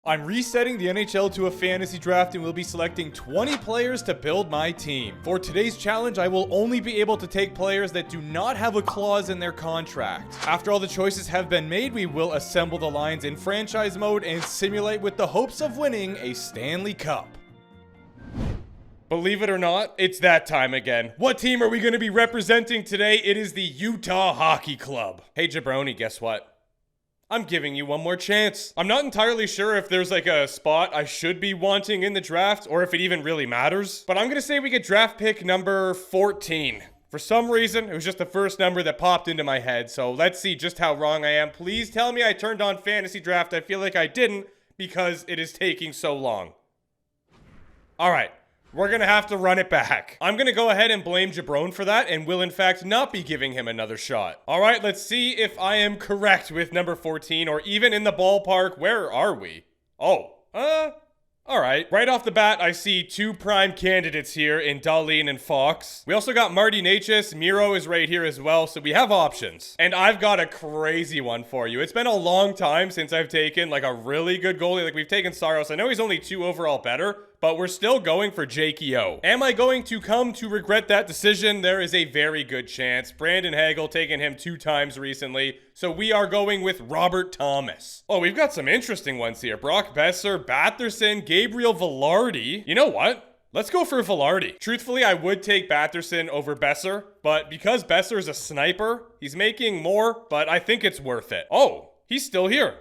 I'm resetting the NHL to a fantasy draft and will be selecting 20 players to build my team. For today's challenge, I will only be able to take players that do not have a clause in their contract. After all the choices have been made, we will assemble the lines in franchise mode and simulate with the hopes of winning a Stanley Cup. Believe it or not, it's that time again. What team are we going to be representing today? It is the Utah Hockey Club. Hey Jabroni, guess what? I'm giving you one more chance. I'm not entirely sure if there's like a spot I should be wanting in the draft or if it even really matters, but I'm gonna say we get draft pick number 14. For some reason, it was just the first number that popped into my head, so let's see just how wrong I am. Please tell me I turned on fantasy draft. I feel like I didn't because it is taking so long. All right. We're gonna have to run it back. I'm gonna go ahead and blame Jabron for that and will in fact not be giving him another shot. All right, let's see if I am correct with number 14 or even in the ballpark. Where are we? Oh, all right. Right off the bat, I see two prime candidates here in Darlene and Fox. We also got Marty Necas. Miro is right here as well, so we have options. And I've got a crazy one for you. It's been a long time since I've taken like a really good goalie. Like we've taken Saros. I know he's only 2 overall better, but we're still going for Jake Yeo. Am I going to come to regret that decision? There is a very good chance. Brandon Hagel taken him 2 times recently, so we are going with Robert Thomas. Oh, we've got some interesting ones here. Brock Besser, Batherson, Gabriel Velarde. You know what? Let's go for Velarde. Truthfully, I would take Batherson over Besser, but because Besser is a sniper, he's making more, but I think it's worth it. Oh, he's still here.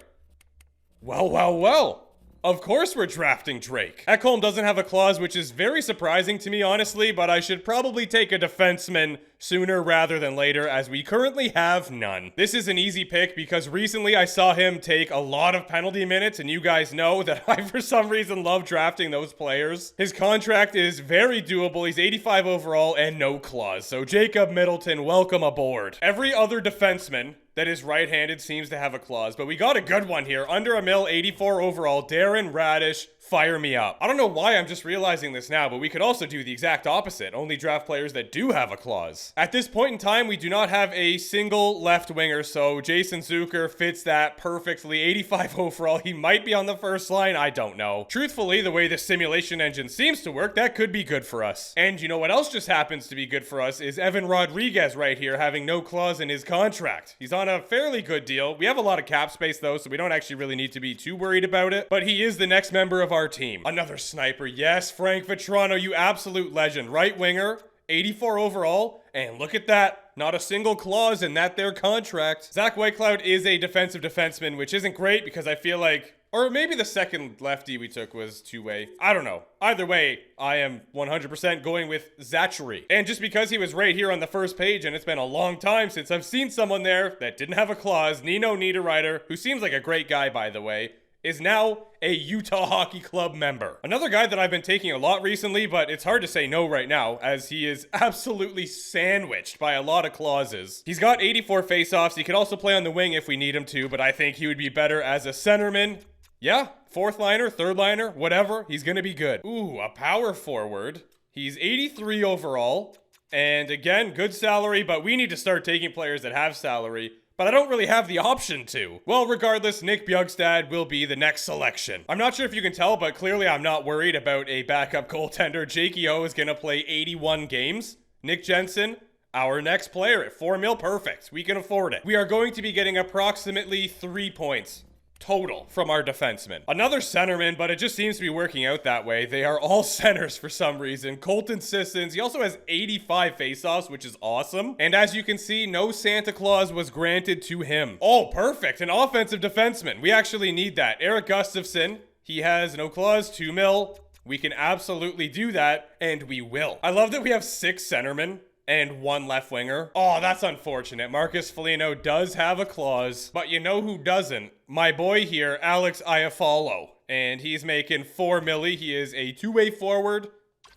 Well. Of course we're drafting Drake. Ekholm doesn't have a clause, which is very surprising to me, honestly, but I should probably take a defenseman sooner rather than later, as we currently have none. This is an easy pick because recently I saw him take a lot of penalty minutes, and you guys know that I, for some reason, love drafting those players. His contract is very doable. He's 85 overall and no clause. So Jacob Middleton, welcome aboard. Every other defenseman that is right-handed seems to have a clause, but we got a good one here. Under a mil, 84 overall, Darren Radish, fire me up. I don't know why I'm just realizing this now, but we could also do the exact opposite. Only draft players that do have a clause. At this point in time, we do not have a single left winger, so Jason Zucker fits that perfectly. 85 overall, he might be on the first line, I don't know. Truthfully, the way the simulation engine seems to work, that could be good for us. And you know what else just happens to be good for us is Evan Rodriguez right here having no clause in his contract. He's on a fairly good deal. We have a lot of cap space though, so we don't actually really need to be too worried about it, but he is the next member of our team. Another sniper, yes, Frank Vetrano, you absolute legend. Right winger, 84 overall, and look at that, not a single clause in that their contract. Zach Whitecloud is a defensive defenseman, which isn't great because I feel like, or maybe the second lefty we took was two-way. I don't know. Either way, I am 100% going with Zachary. And just because he was right here on the first page, and it's been a long time since I've seen someone there that didn't have a clause, Nino Niederreiter, who seems like a great guy, by the way, is now a Utah Hockey Club member. Another guy that I've been taking a lot recently, but it's hard to say no right now, as he is absolutely sandwiched by a lot of clauses. He's got 84 faceoffs. He could also play on the wing if we need him to, but I think he would be better as a centerman. Yeah, 4th liner, 3rd liner, whatever. He's gonna be good. Ooh, a power forward. He's 83 overall. And again, good salary, but we need to start taking players that have salary. But I don't really have the option to. Well, regardless, Nick Bjugstad will be the next selection. I'm not sure if you can tell, but clearly I'm not worried about a backup goaltender. Jake Yeo is gonna play 81 games. Nick Jensen, our next player at 4 mil, perfect. We can afford it. We are going to be getting approximately 3 points total from our defenseman. Another centerman, but it just seems to be working out that way. They are all centers for some reason. Colton Sissons, he also has 85 faceoffs, which is awesome. And as you can see, no Santa Claus was granted to him. Oh, perfect. An offensive defenseman. We actually need that. Eric Gustafson, he has no clause, 2 mil. We can absolutely do that, and we will. I love that we have 6 centermen and 1 left winger. Oh, that's unfortunate. Marcus Foligno does have a clause, but you know who doesn't? My boy here, Alex Iafallo. And he's making 4 milli. He is a 2-way forward.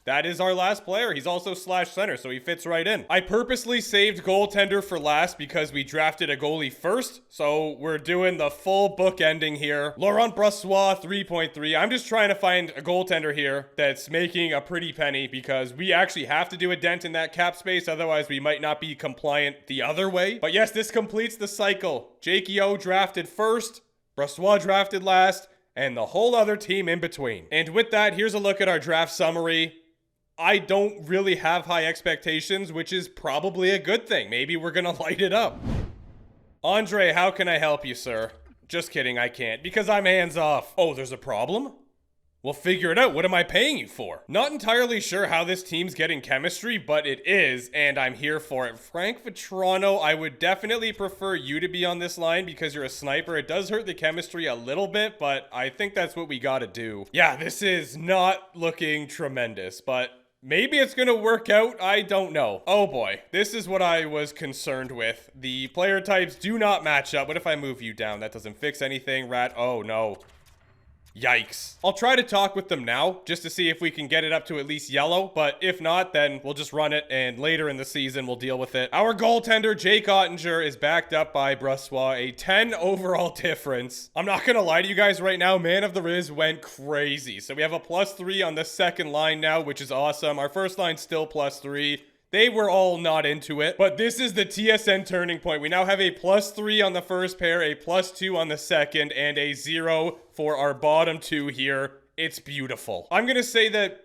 That is our last player. He's also slash center, so he fits right in. I purposely saved goaltender for last because we drafted a goalie first, so we're doing the full book ending here. Laurent Brossoit, 3.3. I'm just trying to find a goaltender here that's making a pretty penny because we actually have to do a dent in that cap space, otherwise we might not be compliant the other way. But yes, this completes the cycle. Jake Yeo drafted first, Brossoit drafted last, and the whole other team in between. And with that, here's a look at our draft summary. I don't really have high expectations, which is probably a good thing. Maybe we're gonna light it up. Andre, how can I help you, sir? Just kidding, I can't, because I'm hands off. Oh, there's a problem? Well, figure it out. What am I paying you for? Not entirely sure how this team's getting chemistry, but it is, and I'm here for it. Frank Vetrano, I would definitely prefer you to be on this line because you're a sniper. It does hurt the chemistry a little bit, but I think that's what we gotta do. Yeah, this is not looking tremendous, but maybe it's gonna work out. I don't know. Oh boy, this is what I was concerned with. The player types do not match up. What if I move you down? That doesn't fix anything. Rat, oh no. Yikes. I'll try to talk with them now just to see if we can get it up to at least yellow, but if not, then we'll just run it and later in the season we'll deal with it. Our goaltender, Jake Ottinger, is backed up by Brossoit, a 10 overall difference. I'm not gonna lie to you guys right now, Man of the Riz went crazy. So we have a +3 on the second line now, which is awesome. Our first line's still +3. They were all not into it, but this is the TSN turning point. We now have a +3 on the first pair, a +2 on the second, and a 0 for our bottom two here. It's beautiful. I'm gonna say that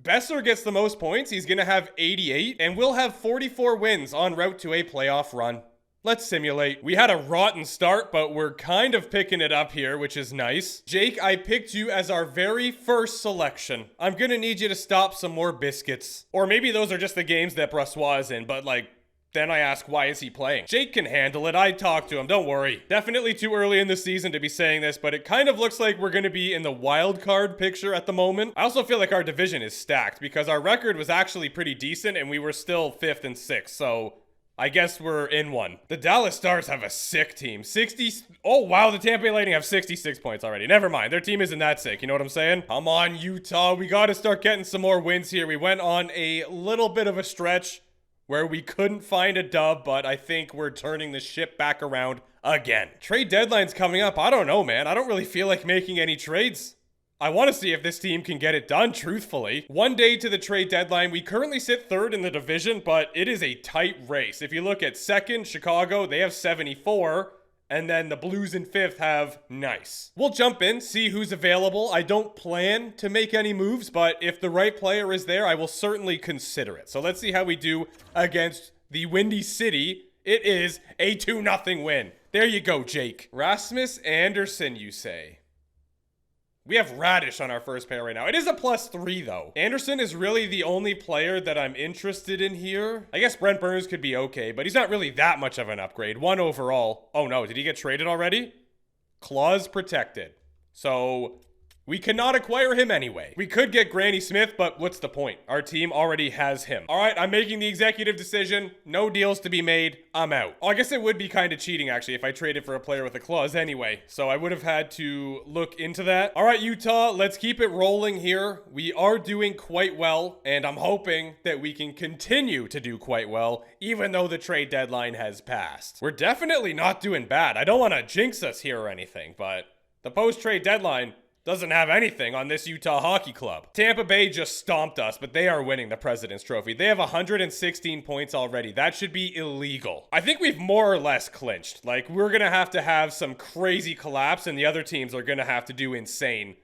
Besser gets the most points. He's gonna have 88, and we'll have 44 wins en route to a playoff run. Let's simulate. We had a rotten start, but we're kind of picking it up here, which is nice. Jake, I picked you as our very first selection. I'm gonna need you to stop some more biscuits. Or maybe those are just the games that Brossoit is in, but like, then I ask, why is he playing? Jake can handle it. I talked to him, don't worry. Definitely too early in the season to be saying this, but it kind of looks like we're gonna be in the wild card picture at the moment. I also feel like our division is stacked because our record was actually pretty decent and we were still 5th and 6th, so I guess we're in one. The Dallas Stars have a sick team. Oh wow, the Tampa Bay Lightning have 66 points already. Never mind, their team isn't that sick, you know what I'm saying? Come on, Utah, we gotta start getting some more wins here. We went on a little bit of a stretch where we couldn't find a dub, but I think we're turning the ship back around again. Trade deadline's coming up. I don't know, man. I don't really feel like making any trades. I want to see if this team can get it done, truthfully. One day to the trade deadline. We currently sit 3rd in the division, but it is a tight race. If you look at 2nd, Chicago, they have 74, and then the Blues in 5th have nice. We'll jump in, see who's available. I don't plan to make any moves, but if the right player is there, I will certainly consider it. So let's see how we do against the Windy City. It is a 2-0 win. There you go, Jake. Rasmus Anderson, you say? We have Radish on our first pair right now. It is a +3 though. Anderson is really the only player that I'm interested in here. I guess Brent Burns could be okay, but he's not really that much of an upgrade. 1 overall. Oh no, did he get traded already? Clause protected. So we cannot acquire him anyway. We could get Granny Smith, but what's the point? Our team already has him. All right, I'm making the executive decision. No deals to be made. I'm out. Oh, I guess it would be kind of cheating, actually, if I traded for a player with a clause anyway. So I would have had to look into that. All right, Utah, let's keep it rolling here. We are doing quite well, and I'm hoping that we can continue to do quite well, even though the trade deadline has passed. We're definitely not doing bad. I don't want to jinx us here or anything, but the post-trade deadline doesn't have anything on this Utah hockey club. Tampa Bay just stomped us, but they are winning the President's Trophy. They have 116 points already. That should be illegal. I think we've more or less clinched. Like, we're gonna have some crazy collapse, and the other teams are gonna have to do insane.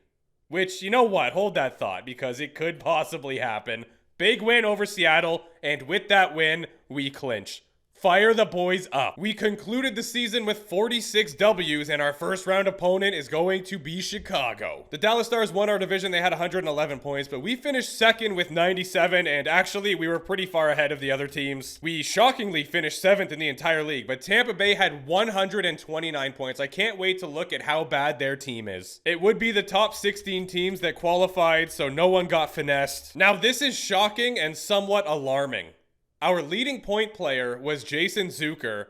Which, you know what? Hold that thought, because it could possibly happen. Big win over Seattle, and with that win, we clinch. Fire the boys up. We concluded the season with 46 W's, and our first round opponent is going to be Chicago. The Dallas Stars won our division. They had 111 points, but we finished 2nd with 97, and actually, we were pretty far ahead of the other teams. We shockingly finished 7th in the entire league, but Tampa Bay had 129 points. I can't wait to look at how bad their team is. It would be the top 16 teams that qualified, so no one got finessed. Now, this is shocking and somewhat alarming. Our leading point player was Jason Zucker,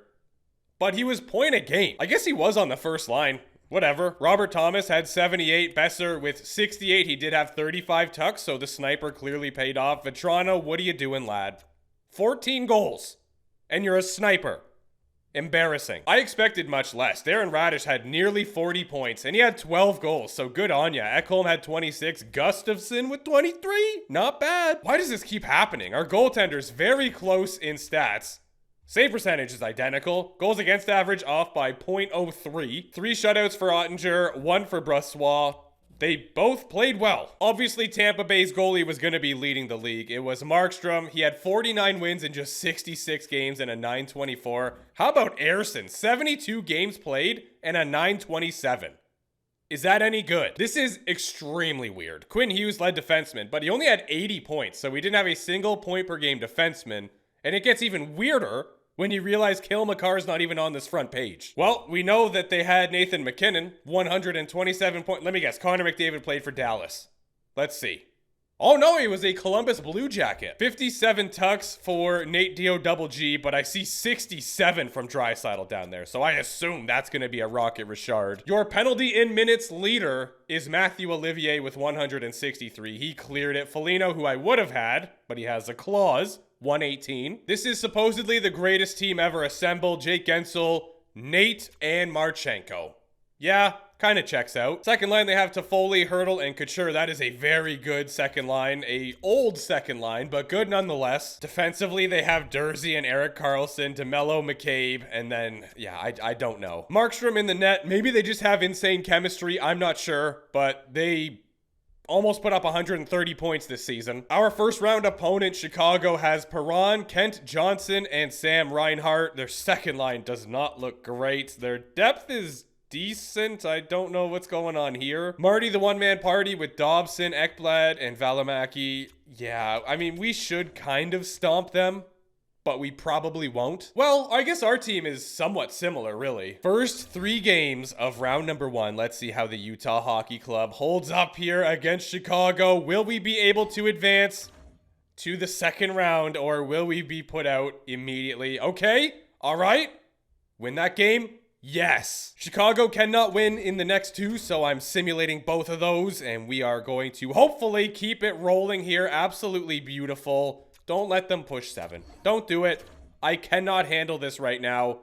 but he was point a game. I guess he was on the first line. Whatever. Robert Thomas had 78. Besser with 68. He did have 35 tucks, so the sniper clearly paid off. Vetrano, what are you doing, lad? 14 goals, and you're a sniper. Embarrassing. I expected much less. Darren Radish had nearly 40 points, and he had 12 goals, so good on ya. Ekholm had 26. Gustafsson with 23. Not bad. Why does this keep happening? Our goaltender's very close in stats, Save percentage is identical. Goals against average off by 0.03. 3 shutouts for Ottinger, 1 for Brossoit. They both played well. Obviously, Tampa Bay's goalie was going to be leading the league. It was Markstrom. He had 49 wins in just 66 games and a 924. How about Ersson? 72 games played and a 927. Is that any good? This is extremely weird. Quinn Hughes led defenseman, but he only had 80 points, so we didn't have a single point per game defenseman. And it gets even weirder when you realize Cale Makar's not even on this front page. Well, we know that they had Nathan MacKinnon, 127 points. Let me guess, Connor McDavid played for Dallas. Let's see. Oh no, he was a Columbus Blue Jacket. 57 tucks for Nate Dio Double G, but I see 67 from Draisaitl down there, so I assume that's going to be a Rocket Richard. Your penalty in minutes leader is Matthew Olivier with 163. He cleared it. Foligno, who I would have had, but he has a clause, 118. This is supposedly the greatest team ever assembled. Jake Gensel, Nate, and Marchenko. Yeah, kind of checks out. Second line, they have Toffoli, Hurdle, and Couture. That is a very good second line. A old second line, but good nonetheless. Defensively, they have Dursey and Erik Karlsson, DeMello, McCabe, and then, yeah, I don't know. Markstrom in the net. Maybe they just have insane chemistry. I'm not sure, but they almost put up 130 points this season. Our first round opponent, Chicago, has Perron, Kent Johnson, and Sam Reinhart. Their second line does not look great. Their depth is decent. I don't know what's going on here. Marty, the one-man party with Dobson, Ekblad, and Valimaki. Yeah, I mean, we should kind of stomp them, but we probably won't. Well, I guess our team is somewhat similar, really. First 3 games of round number 1. Let's see how the Utah Hockey Club holds up here against Chicago. Will we be able to advance to the second round, or will we be put out immediately? Okay, all right. Win that game. Yes. Chicago cannot win in the next 2, so I'm simulating both of those, and we are going to hopefully keep it rolling here. Absolutely beautiful. Don't let them push 7. Don't do it. I cannot handle this right now.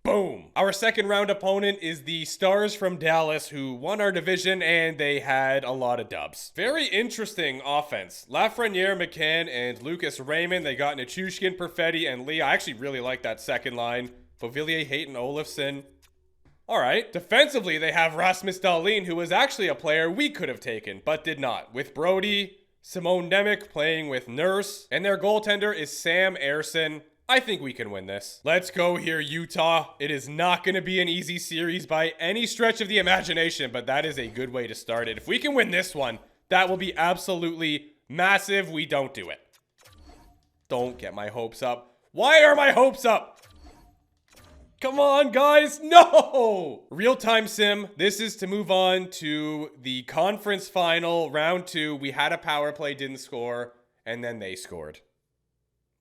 Boom. Our second round opponent is the Stars from Dallas, who won our division, and they had a lot of dubs. Very interesting offense. Lafreniere, McCann, and Lucas Raymond. They got Nichushkin, Perfetti, and Lee. I actually really like that second line. Beauvillier, Hayton, Olofsson. All right. Defensively, they have Rasmus Dahlin, who was actually a player we could have taken, but did not. With Brody, Simone Nemec playing with Nurse, and their goaltender is Sam Ersson. I think we can win this. Let's go here, Utah. It is not going to be an easy series by any stretch of the imagination, but that is a good way to start it. If we can win this one, that will be absolutely massive. We don't do it. Don't get my hopes up. Why are my hopes up? Come on, guys. No! Real-time sim. This is to move on to the conference final, round 2. We had a power play, didn't score, and then they scored.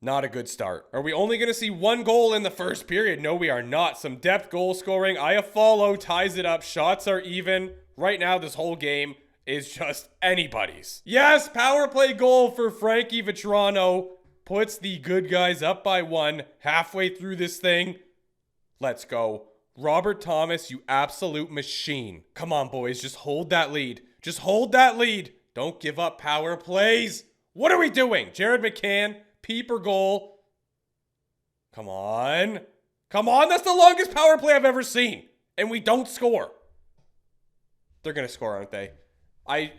Not a good start. Are we only going to see 1 goal in the first period? No, we are not. Some depth goal scoring. Iafallo ties it up. Shots are even. Right now, this whole game is just anybody's. Yes, power play goal for Frankie Vetrano. Puts the good guys up by 1 halfway through this thing. Let's go. Robert Thomas, you absolute machine. Come on, boys. Just hold that lead. Just hold that lead. Don't give up power plays. What are we doing? Jared McCann, peeper goal. Come on. Come on. That's the longest power play I've ever seen. And we don't score. They're going to score, aren't they? I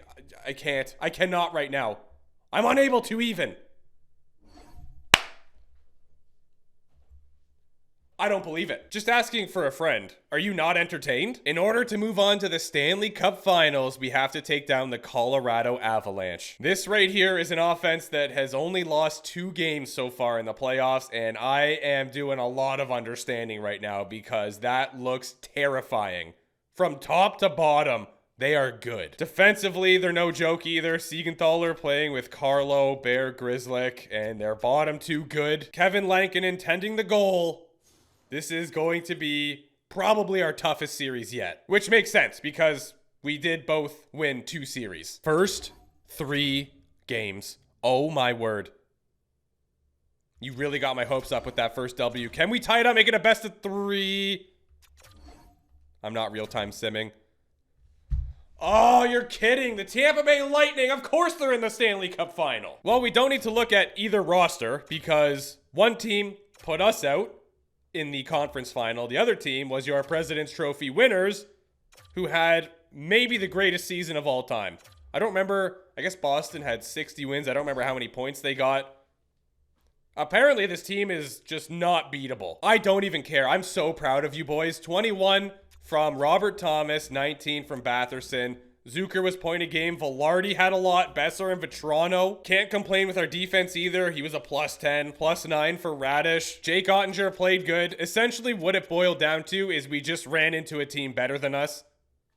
can't. I cannot right now. I'm unable to even. I don't believe it. Just asking for a friend. Are you not entertained? In order to move on to the Stanley Cup Finals, we have to take down the Colorado Avalanche. This right here is an offense that has only lost 2 games so far in the playoffs, and I am doing a lot of understanding right now because that looks terrifying. From top to bottom, they are good. Defensively, they're no joke either. Siegenthaler playing with Carlo, Bear, Grzelcyk, and their bottom 2 good. Kevin Lankinen tending the goal. This is going to be probably our toughest series yet, which makes sense because we did both win 2 series. First 3 games. Oh my word. You really got my hopes up with that first W. Can we tie it up, make it a best of 3? I'm not real-time simming. Oh, you're kidding. The Tampa Bay Lightning, of course they're in the Stanley Cup Final. Well, we don't need to look at either roster because one team put us out in the conference final. The other team was your President's Trophy winners, who had maybe the greatest season of all time. I don't remember. I guess Boston had 60 wins. I don't remember how many points they got. Apparently, this team is just not beatable. I don't even care. I'm so proud of you boys. 21 from Robert Thomas, 19 from Batherson. Zucker was point a game. Velarde had a lot. Besser and Vetrano. Can't complain with our defense either. He was a +10, +9 for Radish. Jake Ottinger played good. Essentially, what it boiled down to is we just ran into a team better than us.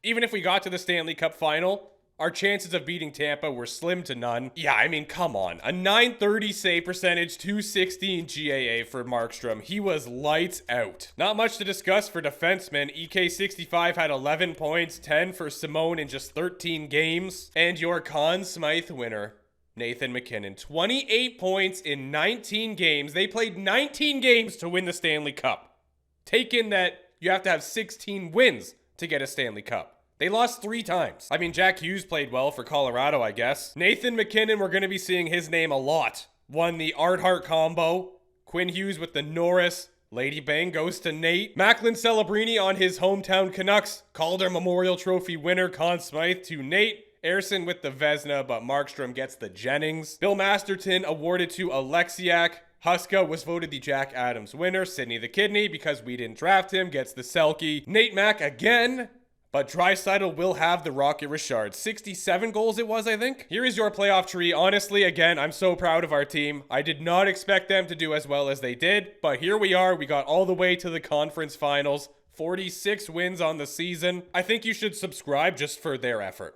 Even if we got to the Stanley Cup final, our chances of beating Tampa were slim to none. Yeah, I mean, come on. A .930 save percentage, .216 GAA for Markstrom. He was lights out. Not much to discuss for defensemen. EK65 had 11 points, 10 for Simone in just 13 games. And your Conn Smythe winner, Nathan MacKinnon. 28 points in 19 games. They played 19 games to win the Stanley Cup. Take in that you have to have 16 wins to get a Stanley Cup. They lost 3 times. I mean, Jack Hughes played well for Colorado, I guess. Nathan MacKinnon, we're going to be seeing his name a lot. Won the Art Hart combo. Quinn Hughes with the Norris. Lady Bang goes to Nate. Macklin Celebrini on his hometown Canucks. Calder Memorial Trophy winner Conn Smythe to Nate. Ersson with the Vezina, but Markstrom gets the Jennings. Bill Masterton awarded to Alexiak. Huska was voted the Jack Adams winner. Sidney the Kidney, because we didn't draft him, gets the Selke. Nate Mack again. But Draisaitl will have the Rocket Richard. 67 goals it was, I think. Here is your playoff tree. Honestly, again, I'm so proud of our team. I did not expect them to do as well as they did, but here we are. We got all the way to the conference finals. 46 wins on the season. I think you should subscribe just for their effort.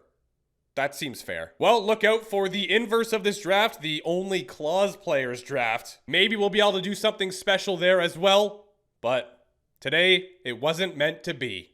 That seems fair. Well, look out for the inverse of this draft, the only clause players draft. Maybe we'll be able to do something special there as well, but today it wasn't meant to be.